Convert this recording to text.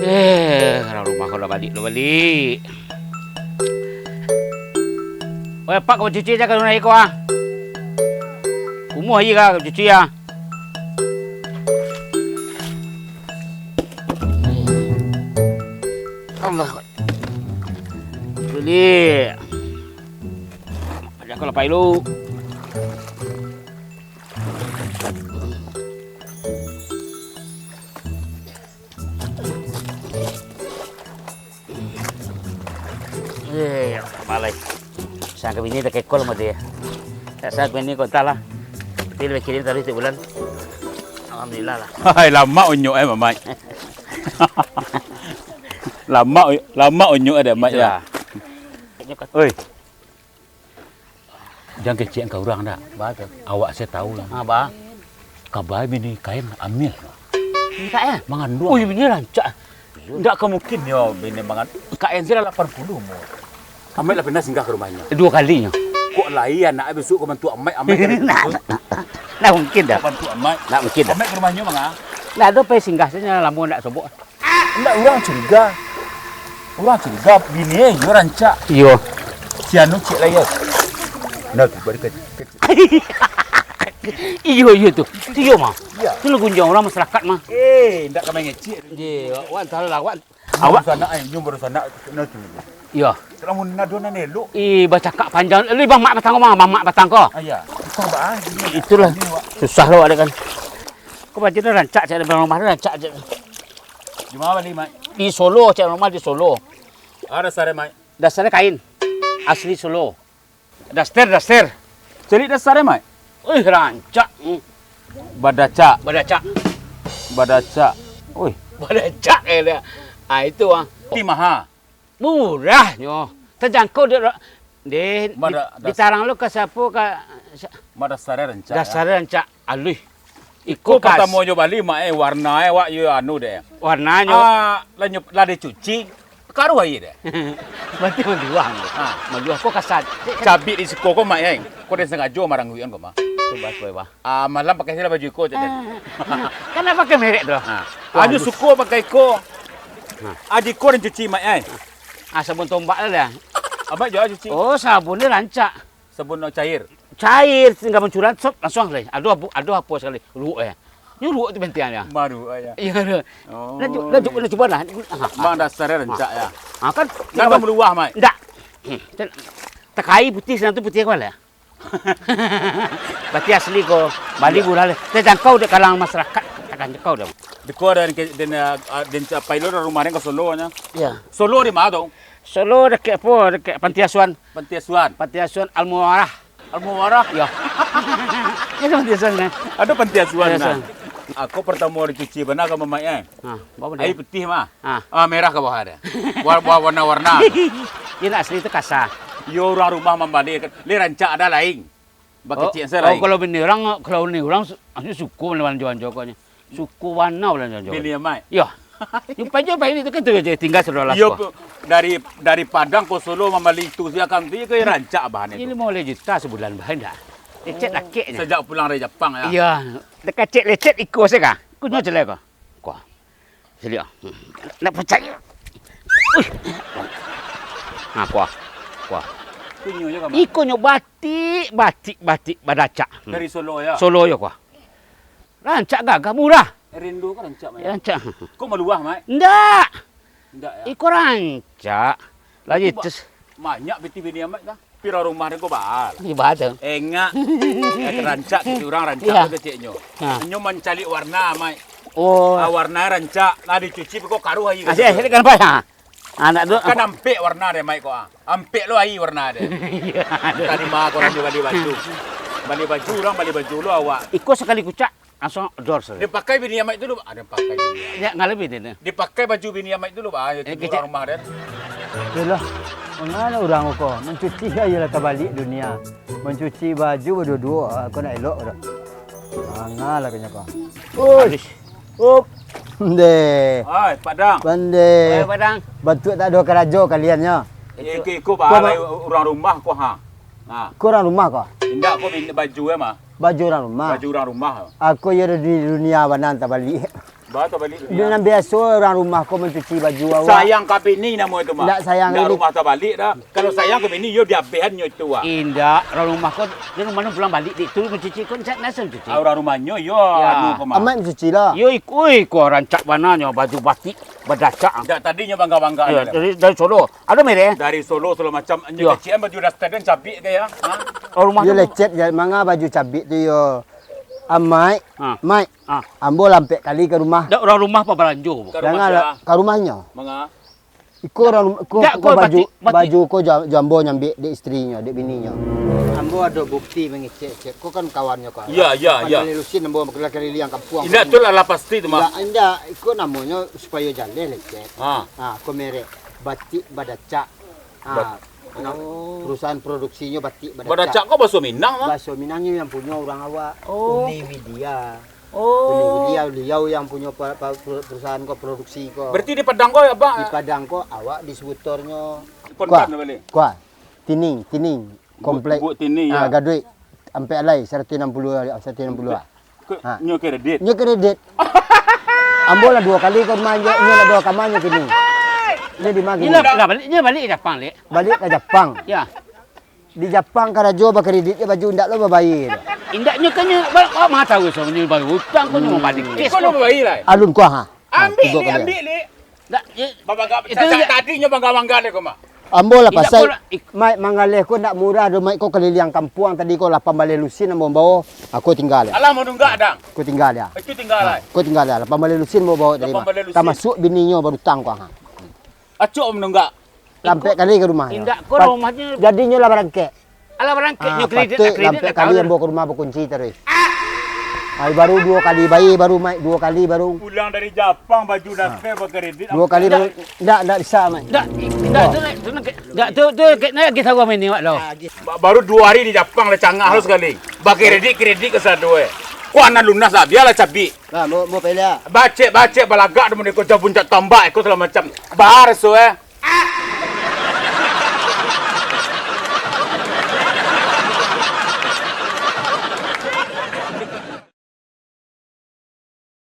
Orang rumah kau dah balik. Oi, pak kau cuci je kalau naik kau ah. Kumuh aja kau cuci ah. Allah. Beli. Ada kau lepai lu. Malay. Sang kami ni tak kekol sama dia. Saat ini kau tahu lah. Betul lebih kirim tadi sebulan. Alhamdulillah lah. Hai, lama unyuk Mamai. lama unyuk ada Mak ya. Oi. Jangan kecil kau orang dah. Baca. Awak saya tahu lah. Apa? Kabar ini kain amil. Kain? Mangan dua. Oh, ini rancak. Tidak kemungkin ya bini mangan. Kain saya 80 mu. Amai lah pernah singgah ke rumahnya. 2 kalinya. Kok layan nak besok kau bantu Amai Nah mungkin dah. Bantu Amai. Nak mungkin dah. Amai ke rumahnya mangga. Nah ada pe singgah saja lamun nak sobok. Enggak orang curiga. Orang curiga bini yo rancak. Iyo. Sianu cik layar. Nak balik ke. Iyo tu. Iyo mah. Ya. Tu gunjang orang masyarakat mah. Ndak kami ngecik. Ye, wan tahu lah wan. Awak sana nyum baru sana nak tu. Iya. Kalau nak dona nelo. Bercakap panjang. Li bang mak batang kau, mak batang kau. Ayah. Kau bah. Itulah. Susah lo ada kan. Kau baca dah rancak cak dalam rumah rancak je. Di mana balik Mak? Di Solo, cak rumah di Solo. Ada sare Mak. Dasarnya kain. Asli Solo. Daster. Celik dasar Mak. Rancak. Badaca. Oi. Badacak dia. Itu ah. Maha. Murah nyo. Terjangkau dia. Di tarang lu ke siapa ke Mada sare rancak. dasar rancak alih. Iko pertama yo balik Mak warna wak yo anu deh. Warnanya. Lah dicuci. Karu ai deh. Berarti menduang. Menduang kok kasat. Cabi di siko kok Mak Kau dah sengaja marang guyon kau Mak. Coba. Malam pakai sila baju iko jadi. Kenapa pakai merek tu? Aju suko pakai iko. Adik kau dan cuci Mak Sabun tombak lah. Abang jual cuci. Oh, sabun ni rancak. Sabun cair. Cair, tinggal mencurat, sop langsung leh. Aduh apa sekali. Luuk ya. Ni luuk tu bentiannya. Baru ayah. Iya. Oh. Nak cuba lah. Bang dasar rancak ya. Kan? Nak meluah Mak. Tak. Takai putih sana tu putih kau lah. Berarti asli kau. Bali bulan leh. Terjangkau di kalangan masyarakat. Akan jangkau dah. Deko dan pilot rumahnya ke Solo nya. Ya. Solo di mana dong? Solo dekat apa? Dekat Panti Asuhan. Panti Asuhan Al-Muwarah. Al-Muwarah. Ya. Itu Panti Asuhan kan? Ada Panti Asuhan kan? Aku pertama dicuci benar ke Mak bawa air putih mah. Merah ke bawah ada. Warna-warna. Ini asli itu kasar. Yo orang rumah membalik. Li rancak ada lain. Bakit saya lain. Kalau ini orang asli suku melawan Jokonya. Suku warna melawan Jokonya. Bini Mak. Ya. Yung panjang itu kan tinggal sudah las. Yo dari Padang ke Solo membalik itu dia kan dia ke rancak bahan itu. Ini mau juta sebulan bahan dah. Lecet lakiknya. Sejak pulang dari Jepang ya. Iya. Dekat cek lecet ikut saya kah? Kunya jelek kah? Kau. Sili ah. Nak percaya. Kuah. Kunyo juga Mak. Ikonyo batik badacak. Dari Solo ya. Solo ya kau. Rancak gagah murah. Rindu kan rancak Mak. Rancak. Kok meluah Mak? Ndak ya. Iko rancak. Lagi terus. Banyak bini Mak dah. Pira rumah dia kau bahal. Ibadah. Enggak. Rancak kita orang rancak tu ceknya. Nyo mencari warna Mak. Oh. Warna rancak. Lah dicuci kok karu hai. Asyik kan apa ya? Anak tu kan ampek warna dia Mak kok. Ampek lo hai warna dia. Tadi mah kau orang juga beli baju. Beli baju lo awak. Iko sekali kucak langsung dor saja. Dia pakai bini Mak dulu. Ada pakai bini. Ya ngalebi dia. Dipakai baju bini Mak dulu Pak. Itu orang rumah dia. Yalah. Mana orang kau mencuci ajalah terbalik dunia. Mencuci baju berdua-dua aku nak elok dah. Angalah kenya kau. Oi. Up. Deh. Hai, Padang. Pandai. Padang. Batuk tak ada kerajo kaliannya. Ikut bahal orang rumah kau ha. Kau orang rumah kau? Tidak kau bini baju mah. Baju orang rumah. Baju orang rumah. Aku ya di dunia mana tak balik. Bawa balik Dengan biasa orang rumah kau mencuci baju awak. sayang ke bini nama itu mah. Tak sayang Ndak ini. rumah tak balik dah. Kalau sayang ke bini yo diabehannya itu ah. Indah, orang rumah kau, dia rumah pulang balik di tu mencuci kau nasa mencuci. Orang rumahnya yo Ya. anu ke mah. Amat mencuci lah. Yo ikui kau rancak mananya baju batik berdacak. Ndak tadinya bangga-bangga Ya, ada. dari Solo. Ada mere? Dari Solo segala macam Ya. kecil baju dah stadion cabik ke ya. Ha? Orang rumah Dia tu. lecet je manga baju cabik tu yo. Amai, Ah. mai. Ah. Ambo lampek kali ke rumah. Dak orang rumah apa belanjo. Ke rumah Janganlah ke rumahnya. Manga. Iko orang ko Tak, ko kau baju batik- baju ko jambo nyambil di istrinya, di bininya. Ambo ada bukti mengecek-cek. Ko kan kawannya kau. Ya, ya, ya. Pandai lusin ambo kali yang kampung. Indah tu lah pasti tu mah. Indah, iko namanya supaya jalan lecet. Ha. Ah, ko merek batik badacak. Ah, perusahaan produksinya batik badacak. Badacak kau bahasa Minang mah. Bahasa Minangnya yang punya orang awak. Oh. Uni Widya. Oh. Uni Widya, beliau yang punya perusahaan ko produksi ko. Berarti di Padang kau ya, Di Pak? Padang ko awak distributornya. Kontan balik. Kuah. Tining komplek. Buat tini Ah, ya. gaduit sampai alai 160 ah. Ha. Nyo kredit. Nya kredit. Ambo lah 2 kali ke rumah nya lah 2 kamanya kini. Dia di magi. Dia balik Jepang lek. Balik ke Jepang. Ya. Di Jepang karajo ba kredit dia baju ndak lo bayar. Indaknya kan kau mah tahu so ni baru hutang kau mau balik kes. Kau nak bayi lah. Alun kuah ha. Ambil ni. Dak Bangga. Itu Saya dia- tadinya bangga-bangga ni kau mah. Ambo lah Indak pasal pula- mai mangaleh ko ndak murah do mai ko keliling kampung tadi ko 8 balai lusin ambo bawa aku tinggal ya. Alah mau nunggak dah. Aku tinggal ya. Itu tinggal lah. Aku tinggal ya 8 balai lusin bawa dari 8 mana. balai lusin. Termasuk bininya baru tang ko ha. Acuk menunggak. Lampai kali ke rumah. Indak kau rumahnya Jadinya lah barangke. ala berangkatnya kredit patut kredit lampai kali yang bawa ke rumah berkunci terus. Ay, baru 2 kali bayi baru mai 2 kali baru. Pulang dari Jepang baju dah spare berkredit. 2 kali baru ndak bisa mai. Dak tu nak kita gua main ni wak lo. Baru 2 hari di Jepang lah cangah harus sekali. Berkredit ke satu eh. Kau anak lunas lah, biarlah cabi. Nah, mau pela. Baca balagak demun ikut puncak tombak ikut segala macam. Bahar so eh.